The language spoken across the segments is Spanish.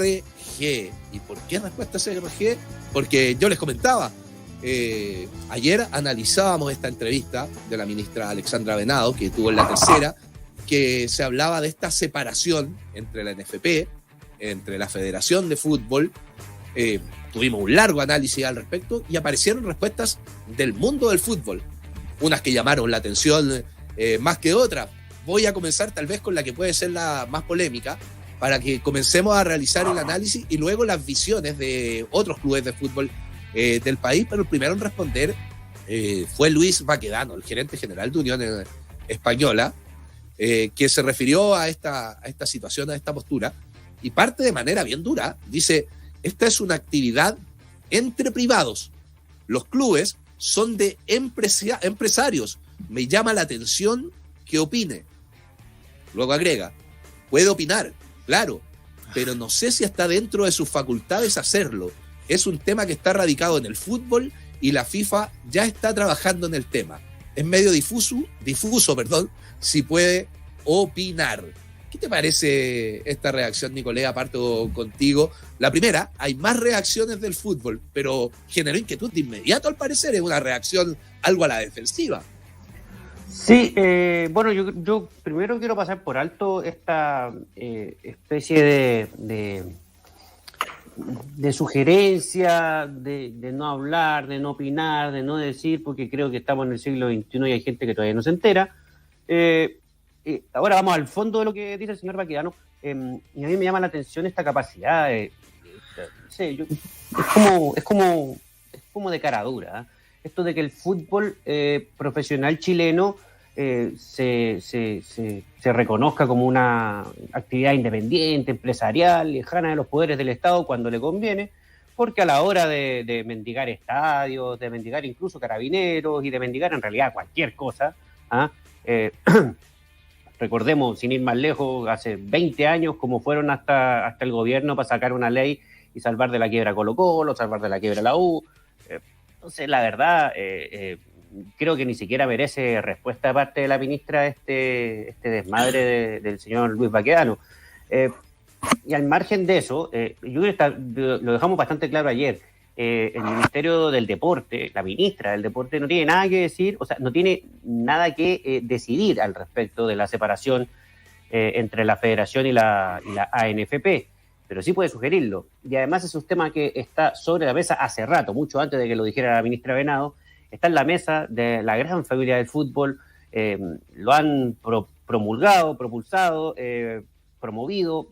SRG. ¿Y por qué respuesta SRG? Porque yo les comentaba, ayer analizábamos esta entrevista de la ministra Alexandra Venado, que tuvo en La Tercera, que se hablaba de esta separación entre la NFP, entre la Federación de Fútbol. Tuvimos un largo análisis al respecto y aparecieron respuestas del mundo del fútbol, unas que llamaron la atención más que otras. Voy a comenzar tal vez con la que puede ser la más polémica, para que comencemos a realizar el análisis y luego las visiones de otros clubes de fútbol del país. Pero el primero en responder fue Luis Baquedano, el gerente general de Unión Española, que se refirió a esta situación, a esta postura, y parte de manera bien dura. Dice: esta es una actividad entre privados. Los clubes son de empresarios. Me llama la atención que opine. Luego agrega: puede opinar, claro, pero no sé si está dentro de sus facultades hacerlo. Es un tema que está radicado en el fútbol y la FIFA ya está trabajando en el tema. Es medio difuso, si puede opinar. ¿Qué te parece esta reacción, Nicolás? Parto contigo. La primera, hay más reacciones del fútbol, pero generó inquietud de inmediato, al parecer. Es una reacción algo a la defensiva. Sí, bueno, yo primero quiero pasar por alto esta especie de sugerencia de no hablar, de no opinar, de no decir, porque creo que estamos en el siglo XXI y hay gente que todavía no se entera. Ahora vamos al fondo de lo que dice el señor Baquedano, y a mí me llama la atención esta capacidad no sé, es como de cara dura, ¿eh? Esto de que el fútbol profesional chileno se reconozca como una actividad independiente, empresarial, lejana de los poderes del Estado cuando le conviene, porque a la hora de mendigar estadios, de mendigar incluso carabineros y de mendigar en realidad cualquier cosa, recordemos, sin ir más lejos, hace 20 años como fueron hasta el gobierno para sacar una ley y salvar de la quiebra Colo-Colo, salvar de la quiebra la U. Entonces, la verdad, creo que ni siquiera merece respuesta de parte de la ministra este desmadre del señor Luis Baquedano. Y al margen de eso, yo creo que lo dejamos bastante claro ayer, el Ministerio del Deporte, la ministra del Deporte, no tiene nada que decir, o sea, no tiene nada que decidir al respecto de la separación entre la Federación y la ANFP. Pero sí puede sugerirlo. Y además es un tema que está sobre la mesa hace rato, mucho antes de que lo dijera la ministra Venado. Está en la mesa de la gran familia del fútbol. Lo han promulgado, propulsado, promovido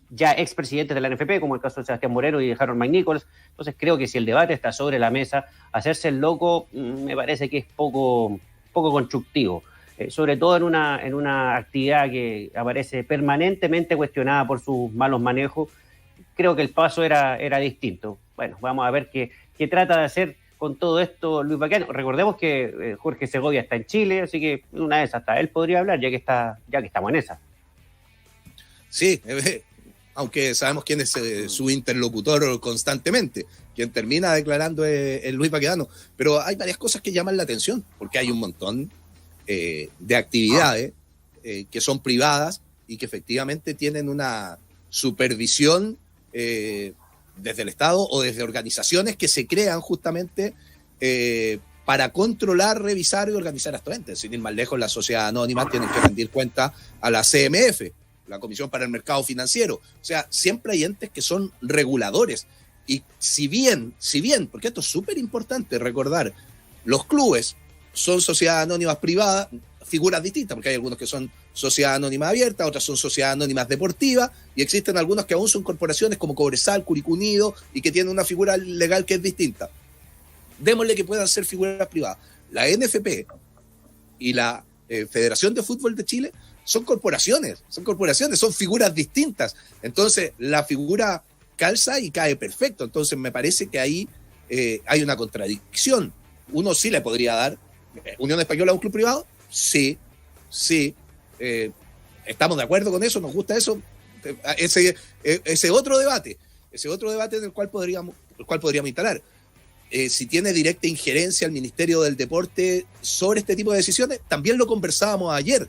ya expresidentes de la NFP, como el caso de Sebastián Moreno y de Harold McNichols. Entonces creo que si el debate está sobre la mesa, hacerse el loco me parece que es poco constructivo. Sobre todo en una actividad que aparece permanentemente cuestionada por sus malos manejos. Creo que el paso era distinto. Bueno, vamos a ver qué trata de hacer con todo esto Luis Baquedano. Recordemos que Jorge Segovia está en Chile, así que una vez hasta él podría hablar, ya que estamos en esa. Sí, aunque sabemos quién es su interlocutor constantemente, quien termina declarando es Luis Baquedano. Pero hay varias cosas que llaman la atención, porque hay un montón de actividades que son privadas y que efectivamente tienen una supervisión desde el Estado o desde organizaciones que se crean justamente para controlar, revisar y organizar a estos entes. Sin ir más lejos, la sociedad anónima tiene que rendir cuenta a la CMF, la Comisión para el Mercado Financiero. O sea, siempre hay entes que son reguladores. Y si bien, porque esto es súper importante recordar, los clubes son sociedades anónimas privadas, figuras distintas, porque hay algunos que son sociedades anónimas abiertas, otras son sociedades anónimas deportivas, y existen algunos que aún son corporaciones como Cobresal, Curicó Unido, y que tienen una figura legal que es distinta. Démosle que puedan ser figuras privadas. La NFP y la Federación de Fútbol de Chile son corporaciones, son figuras distintas. Entonces, la figura calza y cae perfecto. Entonces, me parece que ahí hay una contradicción. Uno sí le podría dar Unión Española a un club privado, sí. ¿Estamos de acuerdo con eso? ¿Nos gusta eso? Ese otro debate en el cual podríamos instalar. Si tiene directa injerencia el Ministerio del Deporte sobre este tipo de decisiones, también lo conversábamos ayer,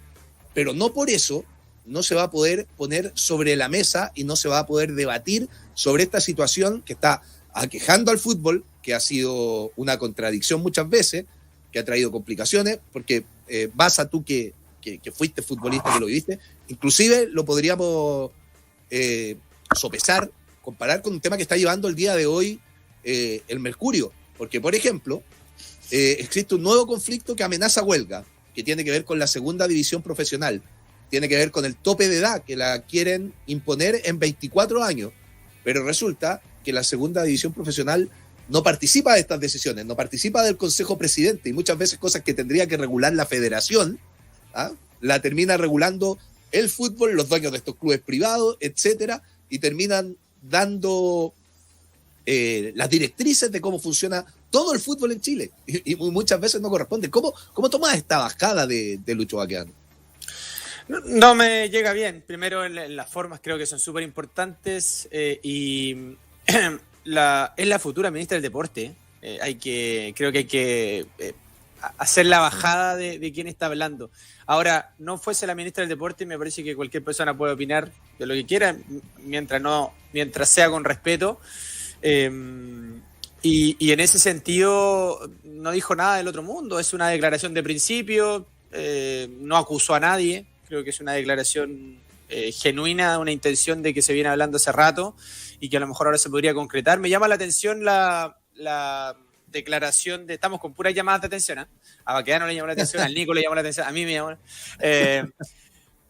pero no por eso no se va a poder poner sobre la mesa y no se va a poder debatir sobre esta situación que está aquejando al fútbol, que ha sido una contradicción muchas veces, que ha traído complicaciones, porque Baza, tú que fuiste futbolista, que lo viviste, inclusive lo podríamos sopesar, comparar con un tema que está llevando el día de hoy el Mercurio, porque por ejemplo existe un nuevo conflicto que amenaza huelga, que tiene que ver con la segunda división profesional, tiene que ver con el tope de edad que la quieren imponer en 24 años, pero resulta que la segunda división profesional no participa de estas decisiones, no participa del Consejo Presidente, y muchas veces cosas que tendría que regular la federación, la termina regulando el fútbol, los dueños de estos clubes privados, etcétera, y terminan dando las directrices de cómo funciona todo el fútbol en Chile, y muchas veces no corresponde. ¿Cómo tomas esta bajada de Lucho Baquedano? No me llega bien. Primero, en las formas creo que son súper importantes y es la futura ministra del Deporte. Creo que hay que hacer la bajada de quién está hablando. Ahora, no fuese la ministra del Deporte, me parece que cualquier persona puede opinar de lo que quiera, mientras sea con respeto. Y en ese sentido no dijo nada del otro mundo. Es una declaración de principio, no acusó a nadie. Creo que es una declaración genuina, una intención de que se viene hablando hace rato y que a lo mejor ahora se podría concretar. Me llama la atención la declaración de... Estamos con puras llamadas de atención, ¿eh? A Baquedano le llamó la atención, al Nico le llamó la atención, a mí me llamó...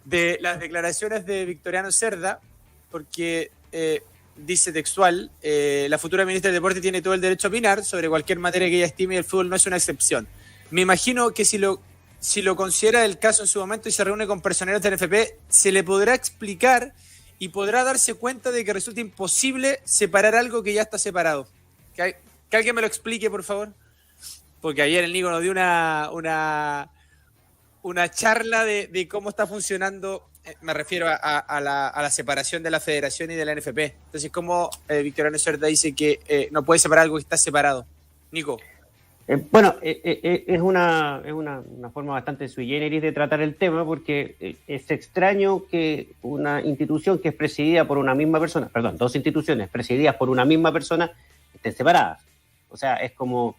de las declaraciones de Victoriano Cerda, porque dice textual, la futura ministra del Deporte tiene todo el derecho a opinar sobre cualquier materia que ella estime y el fútbol no es una excepción. Me imagino que si lo considera el caso en su momento y se reúne con personeros del NFP, se le podrá explicar y podrá darse cuenta de que resulta imposible separar algo que ya está separado. Que alguien me lo explique, por favor. Porque ayer el Nico nos dio una charla de cómo está funcionando, me refiero a la separación de la federación y de la NFP. Entonces, ¿cómo Victoriano Cerda dice que no puede separar algo que está separado? Nico. Bueno, es una forma bastante sui generis de tratar el tema, porque es extraño que una institución que es presidida por una misma persona, dos instituciones presididas por una misma persona estén separadas. O sea, es como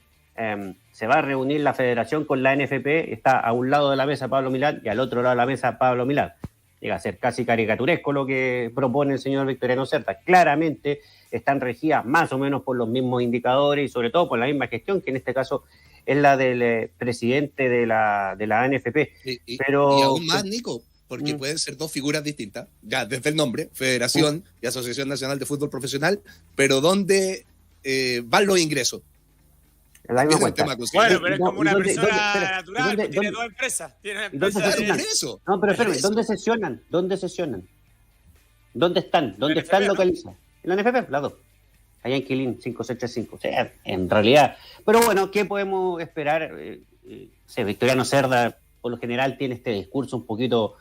se va a reunir la federación con la NFP, está a un lado de la mesa Pablo Milán y al otro lado de la mesa Pablo Milán. Llega a ser casi caricaturesco lo que propone el señor Victoriano Cerda. Claramente están regidas más o menos por los mismos indicadores y sobre todo por la misma gestión, que en este caso es la del presidente de la NFP. Y aún más, Nico, porque pueden ser dos figuras distintas, ya desde el nombre, Federación y Asociación Nacional de Fútbol Profesional, pero ¿dónde van los ingresos? La misma cuenta. Bueno, pero es como una persona natural, tiene dos empresas. No, pero espérame, ¿dónde sesionan? ¿Dónde están? ¿Dónde están localizados? En la NFP, las dos. Allá en Quilín, 5635. O sea, en realidad. Pero bueno, ¿qué podemos esperar? Victoriano Cerda, por lo general, tiene este discurso un poquito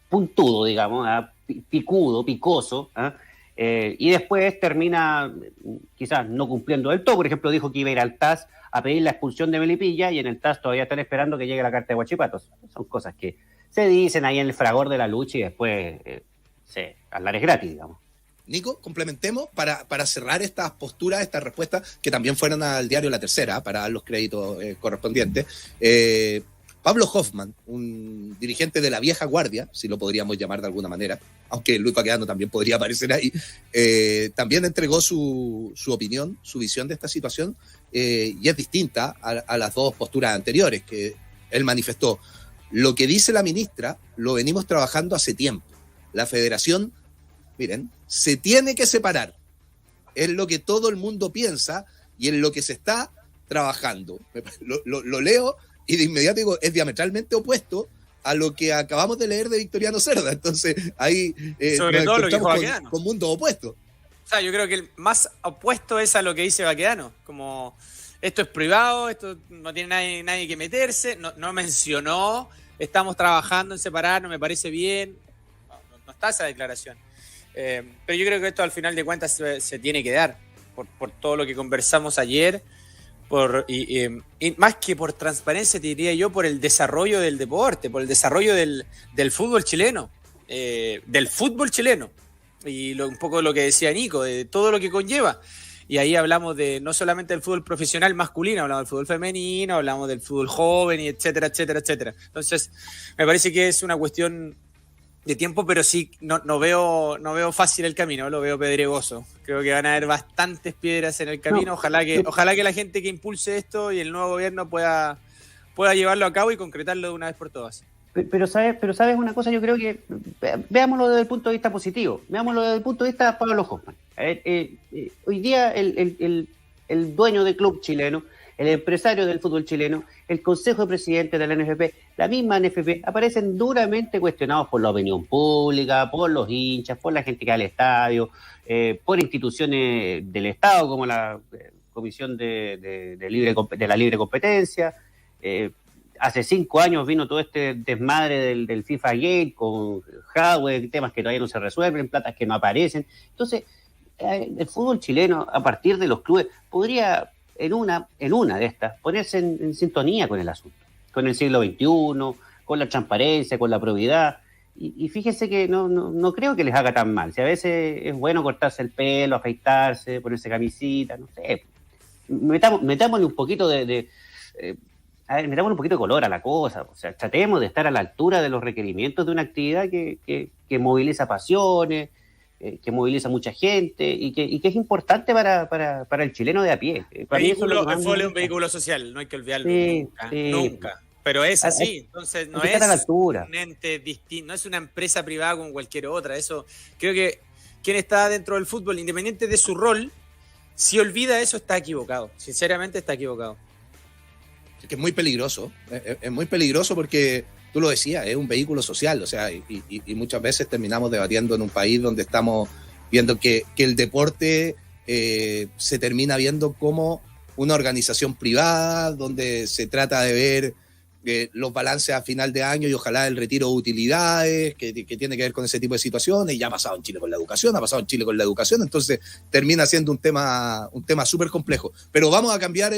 puntudo, digamos, picudo, picoso, y después termina quizás no cumpliendo del todo. Por ejemplo, dijo que iba a ir al TAS a pedir la expulsión de Melipilla y en el TAS todavía están esperando que llegue la carta de Huachipatos. Son cosas que se dicen ahí en el fragor de la lucha y después hablar es gratis, digamos. Nico, complementemos para cerrar estas posturas, estas respuestas que también fueron al diario La Tercera para dar los créditos correspondientes. Pablo Hoffman, un dirigente de la vieja guardia, si lo podríamos llamar de alguna manera, aunque Luis Baquedano también podría aparecer ahí, también entregó su opinión, su visión de esta situación, y es distinta a las dos posturas anteriores que él manifestó. Lo que dice la ministra lo venimos trabajando hace tiempo. La federación, miren, se tiene que separar. Es lo que todo el mundo piensa y en lo que se está trabajando. Lo leo y de inmediato digo, es diametralmente opuesto a lo que acabamos de leer de Victoriano Cerda. Entonces, ahí sobre todo lo que dijo Baquedano, con mundos opuestos. O sea, yo creo que el más opuesto es a lo que dice Baquedano, como esto es privado, esto no tiene nadie que meterse, no mencionó, estamos trabajando en separar, no me parece bien, no está esa declaración. Pero yo creo que esto al final de cuentas se tiene que dar, por todo lo que conversamos ayer, Y más que por transparencia, te diría yo, por el desarrollo del deporte, por el desarrollo del fútbol chileno, y un poco lo que decía Nico, de todo lo que conlleva. Y ahí hablamos de no solamente del fútbol profesional masculino, hablamos del fútbol femenino, hablamos del fútbol joven, y etcétera, etcétera, etcétera. Entonces, me parece que es una cuestión de tiempo, pero sí no veo fácil el camino, lo veo pedregoso. Creo que van a haber bastantes piedras en el camino. Ojalá que la gente que impulse esto y el nuevo gobierno pueda llevarlo a cabo y concretarlo de una vez por todas. Pero sabes una cosa, yo creo que veámoslo desde el punto de vista positivo, veámoslo desde el punto de vista de Pablo Hoffmann. Hoy día el dueño del club chileno, el empresario del fútbol chileno, el consejo de presidentes de la NFP, la misma NFP, aparecen duramente cuestionados por la opinión pública, por los hinchas, por la gente que va al estadio, por instituciones del Estado como la Comisión de la Libre Competencia. Hace 5 años vino todo este desmadre del FIFA Gate con hardware, temas que todavía no se resuelven, platas que no aparecen. Entonces, el fútbol chileno, a partir de los clubes, podría en una de estas ponerse en sintonía con el asunto, con el siglo XXI, con la transparencia, con la probidad. Y fíjense que no creo que les haga tan mal. Si a veces es bueno cortarse el pelo, afeitarse, ponerse camisita, no sé. Metámosle un poquito metámosle un poquito de color a la cosa. O sea, tratemos de estar a la altura de los requerimientos de una actividad que moviliza pasiones, que moviliza mucha gente y que es importante para el chileno de a pie. El fútbol es un vehículo social, no hay que olvidarlo nunca. Pero es así, entonces no es un ente distinto, no es una empresa privada como cualquier otra. Eso creo que quien está dentro del fútbol, independiente de su rol, si olvida eso, está equivocado. Sinceramente está equivocado. Que es muy peligroso, es muy peligroso porque tú lo decías, es un vehículo social, o sea, y muchas veces terminamos debatiendo en un país donde estamos viendo que el deporte se termina viendo como una organización privada, donde se trata de ver los balances a final de año y ojalá el retiro de utilidades, que tiene que ver con ese tipo de situaciones, y ya ha pasado en Chile con la educación, entonces termina siendo un tema súper complejo. Pero vamos a cambiar...